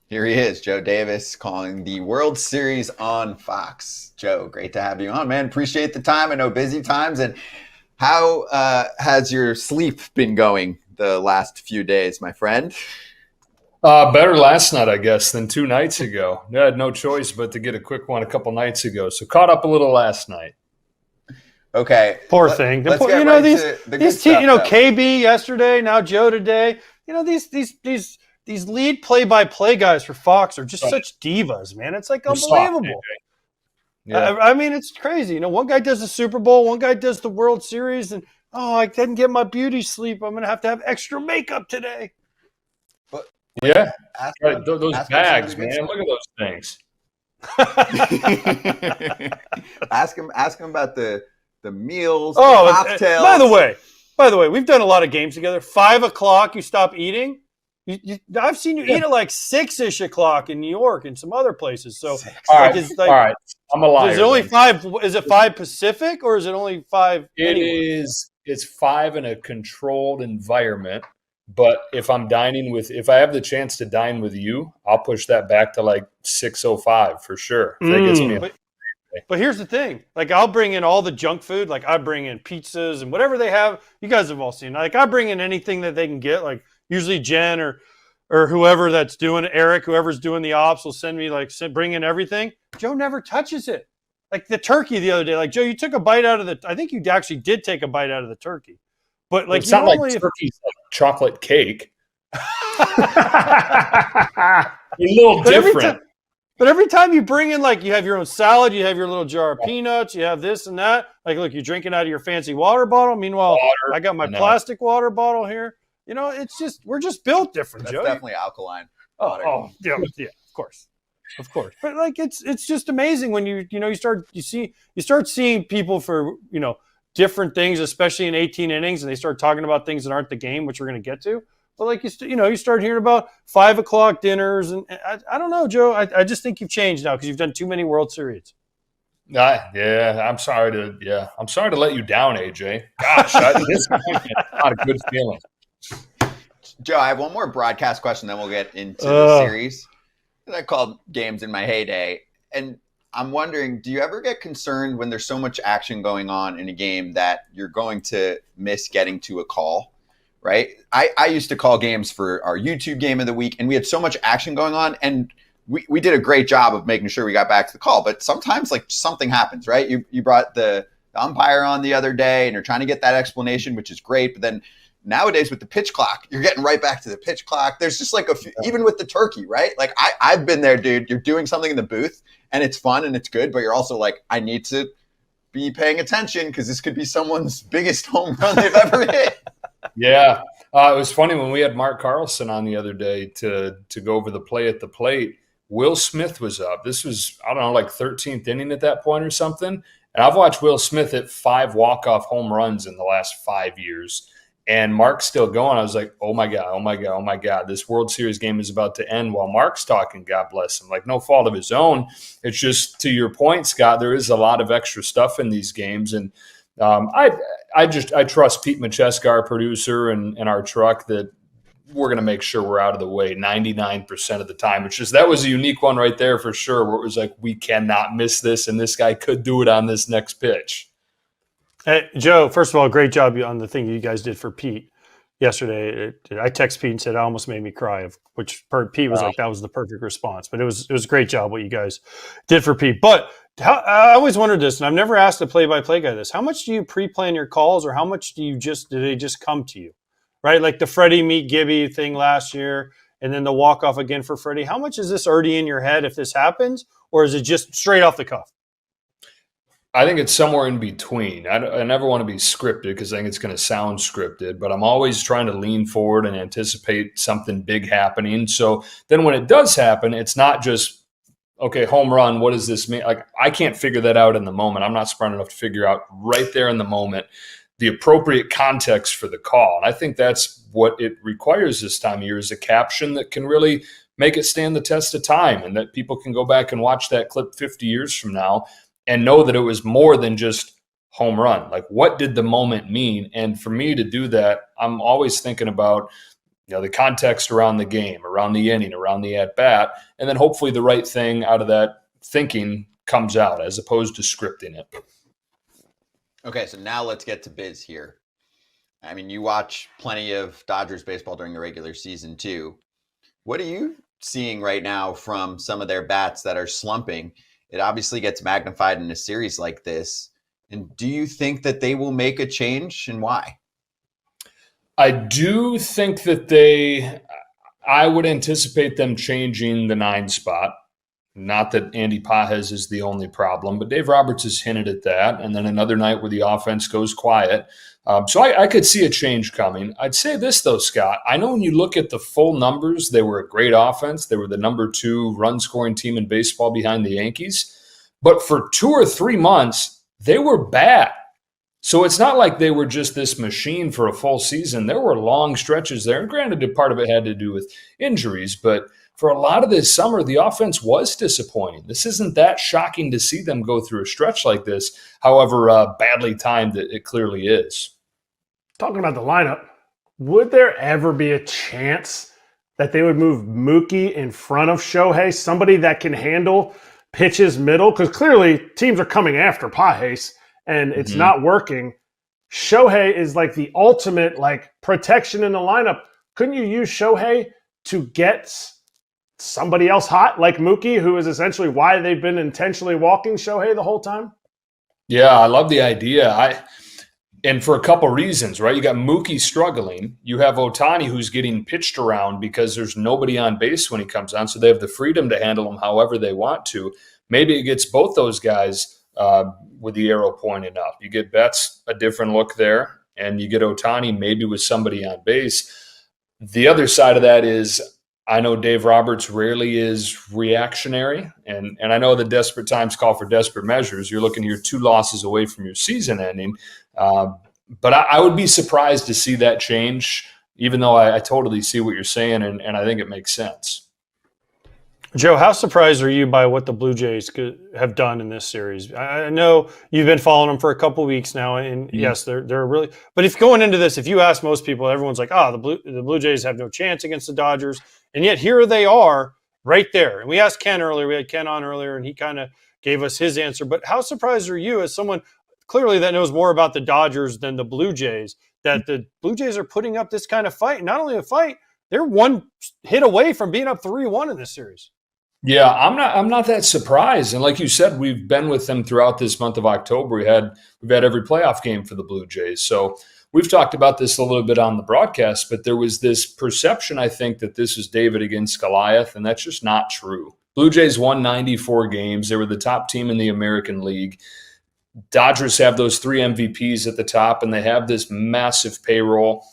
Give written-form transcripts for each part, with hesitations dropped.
Here he is, Joe Davis, calling the World Series on Fox. Joe, great to have you on, man. Appreciate the time. I know busy times. And how has your sleep been going the last few days, my friend? Better last night, I guess, than 2 nights ago. I had no choice but to get a quick one a couple nights ago. So caught up a little last night. Okay, Poor thing. let's get right to the good stuff, though. KB yesterday, now Joe today. These lead play-by-play guys for Fox are just such divas, man. It's like unbelievable. Yeah. I mean, it's crazy. One guy does the Super Bowl, one guy does the World Series, and I didn't get my beauty sleep. I'm gonna have to have extra makeup today. But Yeah, those ask bags, him man. Look at those things. ask him about the meals, the cocktails. By the way, we've done a lot of games together. 5 o'clock, you stop eating. I've seen you eat at like 6-ish o'clock in New York and some other places. So, all right, I'm a liar. Is it only 5? Is it 5 Pacific or is it only 5? It's 5 in a controlled environment. But if I have the chance to dine with you, I'll push that back to like 6:05 for sure. That gets me. But here's the thing. Like, I'll bring in all the junk food. Like, I bring in pizzas and whatever they have. You guys have all seen. Like, I bring in anything that they can get. Like, usually Jen or whoever that's doing it, Eric, whoever's doing the ops will send me, bring in everything. Joe never touches it. Like the turkey the other day. Like, Joe, you took a bite out of I think you actually did take a bite out of the turkey. But like, it's not like turkey's like chocolate cake. A little different. But every time you bring in, like, you have your own salad, you have your little jar of peanuts, you have this and that. Like, look, you're drinking out of your fancy water bottle. Meanwhile, I got my plastic water bottle here. It's just, we're just built different, That's Joe. Definitely alkaline. Yeah, of course. But like, it's just amazing when you start seeing people for different things, especially in 18 innings, and they start talking about things that aren't the game, which we're going to get to. But like, you start hearing about 5 o'clock dinners, and I don't know, Joe. I just think you've changed now because you've done too many World Series. I'm sorry to let you down, AJ. Gosh, this is not a good feeling. Joe, I have one more broadcast question, then we'll get into the series. I called games in my heyday, and I'm wondering, do you ever get concerned when there's so much action going on in a game that you're going to miss getting to a call? Right? I used to call games for our YouTube game of the week, and we had so much action going on, and we did a great job of making sure we got back to the call. But sometimes, like, something happens, right? You brought the umpire on the other day, and you're trying to get that explanation, which is great. But then nowadays with the pitch clock, you're getting right back to the pitch clock. There's just like a few, even with the turkey, right? Like, I've been there, dude. You're doing something in the booth, and it's fun and it's good, but you're also like, I need to be paying attention because this could be someone's biggest home run they've ever hit. Yeah. It was funny when we had Mark Carlson on the other day to go over the play at the plate. Will Smith was up. This was, I don't know, like 13th inning at that point or something. And I've watched Will Smith hit 5 walk-off home runs in the last 5 years. And Mark's still going. I was like, oh, my God. This World Series game is about to end while Mark's talking, God bless him. Like, no fault of his own. It's just, to your point, Scott, there is a lot of extra stuff in these games. And I trust Pete Macheska, our producer, and our truck, that we're going to make sure we're out of the way 99% of the time. It's just, that was a unique one right there for sure, where it was like, we cannot miss this, and this guy could do it on this next pitch. Hey, Joe, first of all, great job on the thing you guys did for Pete yesterday. I texted Pete and said it almost made me cry, which Pete was like, that was the perfect response. But it was a great job what you guys did for Pete. But I always wondered this, and I've never asked a play-by-play guy this. How much do you pre-plan your calls, or how much do they just come to you? Right? Like the Freddie meet Gibby thing last year, and then the walk-off again for Freddie. How much is this already in your head if this happens, or is it just straight off the cuff? I think it's somewhere in between. I never want to be scripted because I think it's going to sound scripted, but I'm always trying to lean forward and anticipate something big happening. So then when it does happen, it's not just, okay, home run, what does this mean? Like, I can't figure that out in the moment. I'm not smart enough to figure out right there in the moment the appropriate context for the call. And I think that's what it requires this time of year, is a caption that can really make it stand the test of time, and that people can go back and watch that clip 50 years from now and know that it was more than just home run. Like, what did the moment mean? And for me to do that, I'm always thinking about, the context around the game, around the inning, around the at-bat, and then hopefully the right thing out of that thinking comes out as opposed to scripting it. Okay, so now let's get to biz here. I mean, you watch plenty of Dodgers baseball during the regular season too. What are you seeing right now from some of their bats that are slumping? It obviously gets magnified in a series like this. And do you think that they will make a change, and why? I do think that I would anticipate them changing the 9 spot. Not that Andy Pages is the only problem, but Dave Roberts has hinted at that. And then another night where the offense goes quiet. So I could see a change coming. I'd say this, though, Scott. I know when you look at the full numbers, they were a great offense. They were the number 2 run-scoring team in baseball behind the Yankees. But for 2 or 3 months, they were bad. So it's not like they were just this machine for a full season. There were long stretches there. And granted, part of it had to do with injuries. But for a lot of this summer, the offense was disappointing. This isn't that shocking to see them go through a stretch like this, however badly timed it clearly is. Talking about the lineup, would there ever be a chance that they would move Mookie in front of Shohei, somebody that can handle pitches middle? Because clearly teams are coming after Pages, and it's not working. Shohei is like the ultimate protection in the lineup. Couldn't you use Shohei to get somebody else hot like Mookie, who is essentially why they've been intentionally walking Shohei the whole time? Yeah, I love the idea. And for a couple reasons, right? You got Mookie struggling. You have Ohtani who's getting pitched around because there's nobody on base when he comes on, so they have the freedom to handle him however they want to. Maybe it gets both those guys with the arrow pointed up. You get Betts a different look there, and you get Ohtani maybe with somebody on base. The other side of that is I know Dave Roberts rarely is reactionary, and I know that desperate times call for desperate measures. You're looking here 2 losses away from your season ending. But I would be surprised to see that change, even though I totally see what you're saying, and I think it makes sense. Joe, how surprised are you by what the Blue Jays have done in this series? I know you've been following them for a couple weeks now, and yes, they're really. But if going into this, if you ask most people, everyone's like, the Blue Jays have no chance against the Dodgers, and yet here they are right there. And we asked Ken earlier, we had Ken on earlier, and he kind of gave us his answer. But how surprised are you, as someone clearly that knows more about the Dodgers than the Blue Jays, that the Blue Jays are putting up this kind of fight? Not only a fight, they're 1 hit away from being up 3-1 in this series. Yeah, I'm not that surprised. And like you said, we've been with them throughout this month of October. We've had every playoff game for the Blue Jays. So we've talked about this a little bit on the broadcast, but there was this perception, I think, that this is David against Goliath, and that's just not true. Blue Jays won 94 games. They were the top team in the American League. Dodgers have those 3 MVPs at the top, and they have this massive payroll.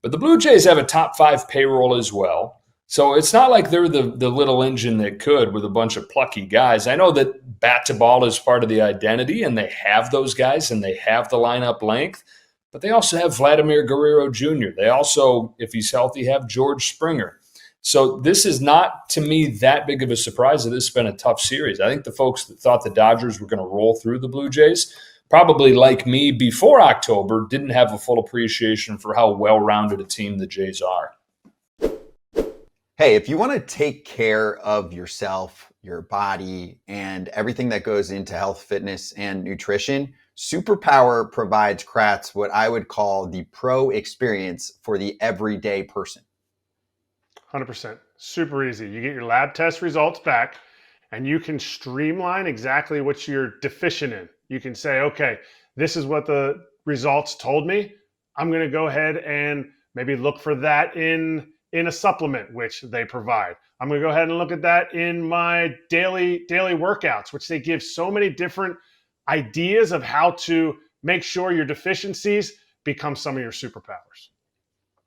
But the Blue Jays have a top 5 payroll as well. So it's not like they're the little engine that could with a bunch of plucky guys. I know that bat to ball is part of the identity, and they have those guys, and they have the lineup length. But they also have Vladimir Guerrero Jr. They also, if he's healthy, have George Springer. So this is not, to me, that big of a surprise that this has been a tough series. I think the folks that thought the Dodgers were going to roll through the Blue Jays, probably like me before October, didn't have a full appreciation for how well-rounded a team the Jays are. Hey, if you want to take care of yourself, your body, and everything that goes into health, fitness, and nutrition, Superpower provides Kratz what I would call the pro experience for the everyday person. 100%. Super easy. You get your lab test results back, and you can streamline exactly what you're deficient in. You can say, okay, this is what the results told me. I'm going to go ahead and maybe look for that in a supplement, which they provide. I'm going to go ahead and look at that in my daily workouts, which they give so many different ideas of how to make sure your deficiencies become some of your superpowers.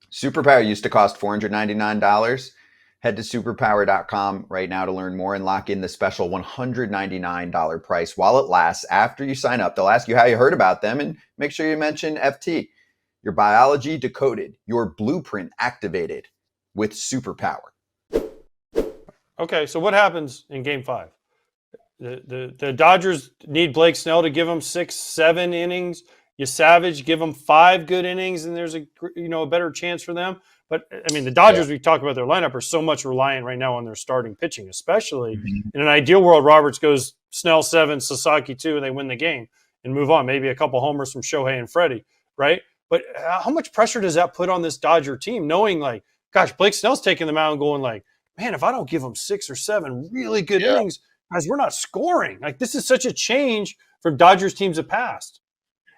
Superpower used to cost $499. Head to superpower.com right now to learn more and lock in the special $199 price while it lasts. After you sign up, they'll ask you how you heard about them, and make sure you mention FT. Your biology decoded, your blueprint activated with Superpower. Okay, so what happens in Game 5? The Dodgers need Blake Snell to give them 6-7 innings. You savage, give them 5 good innings, and there's a better chance for them. But I mean, the Dodgers, we talk about their lineup, are so much reliant right now on their starting pitching, especially in an ideal world. Roberts goes Snell 7, Sasaki 2, and they win the game and move on. Maybe a couple homers from Shohei and Freddie, right? But how much pressure does that put on this Dodger team, knowing like, gosh, Blake Snell's taking them out and going like, man, if I don't give them 6 or 7 really good innings, guys, we're not scoring. Like, this is such a change from Dodgers teams of past.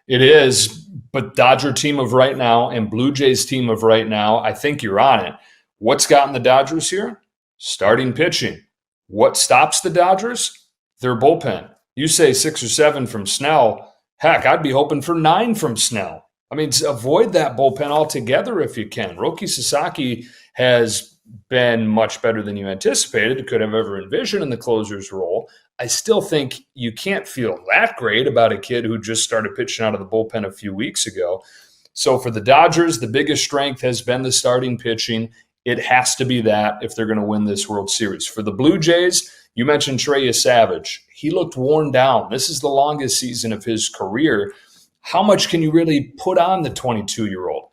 It is, but Dodger team of right now and Blue Jays team of right now, I think you're on it. What's gotten the Dodgers here? Starting pitching. What stops the Dodgers? Their bullpen. You say 6 or 7 from Snell. Heck, I'd be hoping for 9 from Snell. I mean, avoid that bullpen altogether if you can. Roki Sasaki has been much better than you anticipated, could have ever envisioned in the closer's role. I still think you can't feel that great about a kid who just started pitching out of the bullpen a few weeks ago. So for the Dodgers, the biggest strength has been the starting pitching. It has to be that if they're going to win this World Series. For the Blue Jays, you mentioned Trey Savage. He looked worn down. This is the longest season of his career. How much can you really put on the 22-year-old?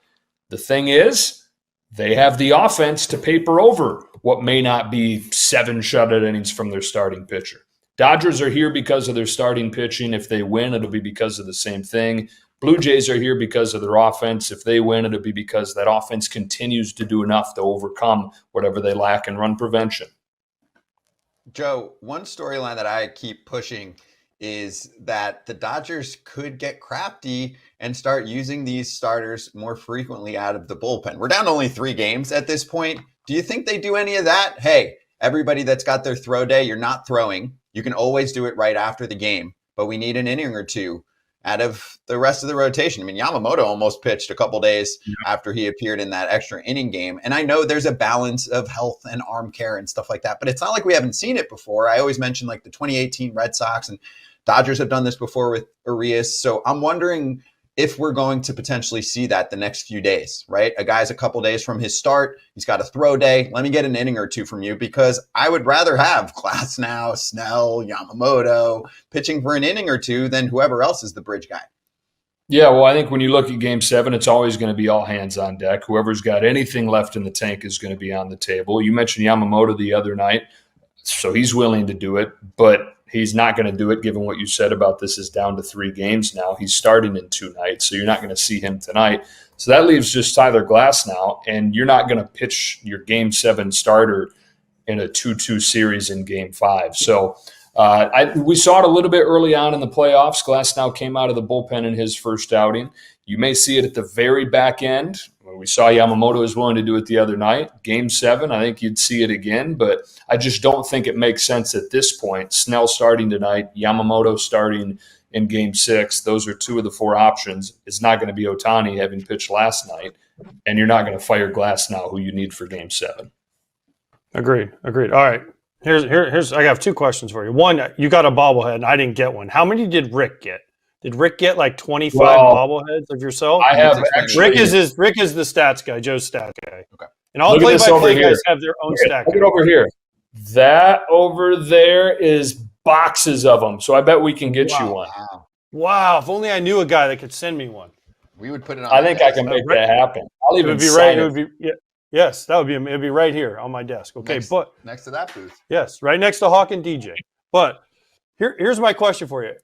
The thing is, they have the offense to paper over what may not be 7 shutout innings from their starting pitcher. Dodgers are here because of their starting pitching. If they win, it'll be because of the same thing. Blue Jays are here because of their offense. If they win, it'll be because that offense continues to do enough to overcome whatever they lack in run prevention. Joe, one storyline that I keep pushing is that the Dodgers could get crafty and start using these starters more frequently out of the bullpen. We're down to only 3 games at this point. Do you think they do any of that? Hey, everybody that's got their throw day, you're not throwing. You can always do it right after the game, but we need an inning or 2 out of the rest of the rotation. I mean, Yamamoto almost pitched a couple days after he appeared in that extra inning game. And I know there's a balance of health and arm care and stuff like that, but it's not like we haven't seen it before. I always mention like the 2018 Red Sox, and Dodgers have done this before with Arias. So I'm wondering if we're going to potentially see that the next few days, right? A guy's a couple days from his start. He's got a throw day. Let me get an inning or 2 from you, because I would rather have Glasnow, Snell, Yamamoto pitching for an inning or 2 than whoever else is the bridge guy. Yeah, well, I think when you look at Game 7, it's always going to be all hands on deck. Whoever's got anything left in the tank is going to be on the table. You mentioned Yamamoto the other night, so he's willing to do it, but he's not going to do it given what you said about this is down to 3 games now. He's starting in 2 nights, so you're not going to see him tonight. So that leaves just Tyler Glasnow, and you're not going to pitch your Game 7 starter in a 2-2 series in Game 5. So we saw it a little bit early on in the playoffs. Glasnow came out of the bullpen in his first outing. You may see it at the very back end. We saw Yamamoto was willing to do it the other night. Game 7, I think you'd see it again, but I just don't think it makes sense at this point. Snell starting tonight, Yamamoto starting in Game 6. Those are 2 of the 4 options. It's not going to be Ohtani having pitched last night, and you're not going to fire Glasnow, who you need for Game 7. Agreed. All right. Here's I have 2 questions for you. One, you got a bobblehead, and I didn't get one. How many did Rick get? Did Rick get like 25 bobbleheads of yourself? I have actually. Rick is the stats guy, Joe's stat guy. Okay. And all the play-by-play guys have their own stat guy. Look it over here. That over there is boxes of them. So I bet we can get you one. Wow. If only I knew a guy that could send me one. We would put it on. I think I can make that happen. I'll even sign it. Yes, that would be. It'd be right here on my desk. Okay, but next to that booth. Yes, right next to Hawk and DJ. But here's my question for you.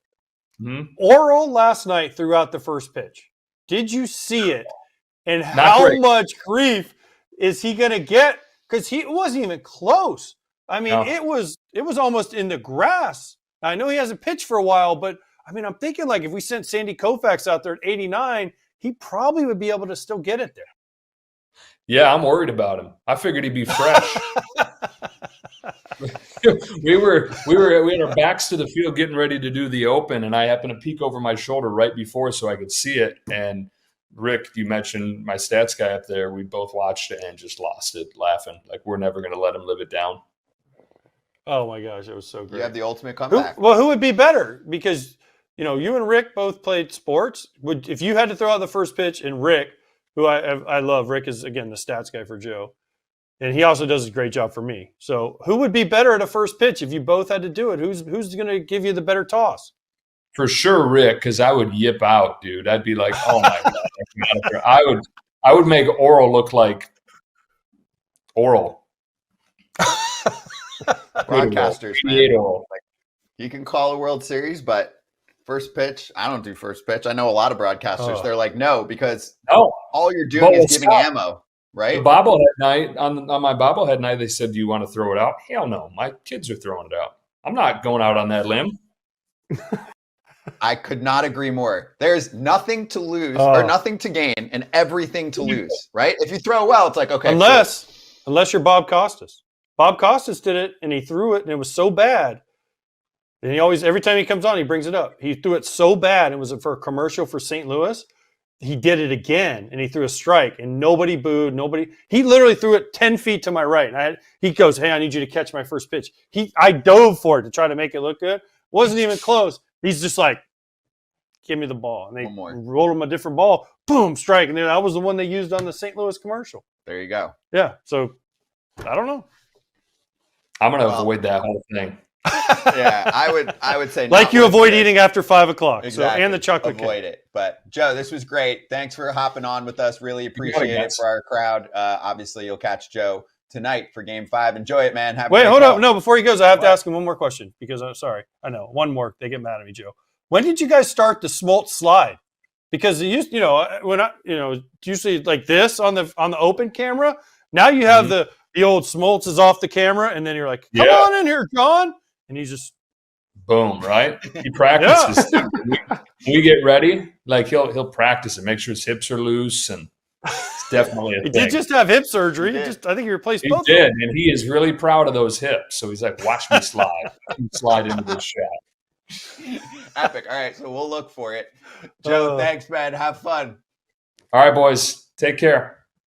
Mm-hmm. Oral last night threw out the first pitch. Did you see it? And how much grief is he going to get? Because it wasn't even close. I mean, it was almost in the grass. I know he hasn't pitched for a while, but I mean, I'm thinking like if we sent Sandy Koufax out there at 89, he probably would be able to still get it there. Yeah, I'm worried about him. I figured he'd be fresh. we had our backs to the field getting ready to do the open, and I happened to peek over my shoulder right before so I could see it. And Rick, you mentioned my stats guy up there. We both watched it and just lost it laughing. Like, we're never going to let him live it down. Oh my gosh, it was so great. You have the ultimate comeback. Who would be better? Because you and Rick both played sports. If you had to throw out the first pitch, and Rick, who I love, Rick is again the stats guy for Joe. And he also does a great job for me. So who would be better at a first pitch if you both had to do it? Who's going to give you the better toss? For sure, Rick, because I would yip out, dude. I'd be like, oh my God. I would make oral look like oral. Broadcasters, man. Oral. You can call a World Series, but first pitch, I don't do first pitch. I know a lot of broadcasters. They're like, no, because all you're doing is giving ammo, right? The bobblehead night, on my bobblehead night, they said, do you want to throw it out? Hell no. My kids are throwing it out. I'm not going out on that limb. I could not agree more. There's nothing to lose or nothing to gain and everything to lose, right? If you throw well, it's like, okay. Unless you're Bob Costas. Bob Costas did it, and he threw it, and it was so bad. And he always, every time he comes on, he brings it up. He threw it so bad, it was for a commercial for St. Louis. He did it again, and he threw a strike, and nobody booed. He literally threw it 10 feet to my right. And he goes, hey, I need you to catch my first pitch. I dove for it to try to make it look good. Wasn't even close. He's just like, give me the ball. And they rolled him a different ball. Boom, strike. And then that was the one they used on the St. Louis commercial. There you go. Yeah. So, I don't know. I'm going to avoid that whole thing. Yeah, I would say like you avoid eating after 5 o'clock. Exactly. So, and the chocolate avoid cake. it. But Joe, this was great. Thanks for hopping on with us. Really appreciate it for our crowd. Obviously, you'll catch Joe tonight for Game 5. Enjoy it, man. Wait, hold up. No, before he goes, I have to ask him one more question because I'm sorry. I know one more. They get mad at me, Joe. When did you guys start the Smoltz slide? Because it used, usually like this on the open camera. Now you have the old Smoltz is off the camera, and then you're like, come on in here, John. And he's just boom, right? He practices. When we get ready, like he'll practice and make sure his hips are loose, and it's definitely a thing. He did just have hip surgery. I think he replaced both. He did, and he is really proud of those hips. So he's like, watch me slide. Slide into this shot. Epic. All right, so we'll look for it. Joe, thanks, man. Have fun. All right, boys. Take care.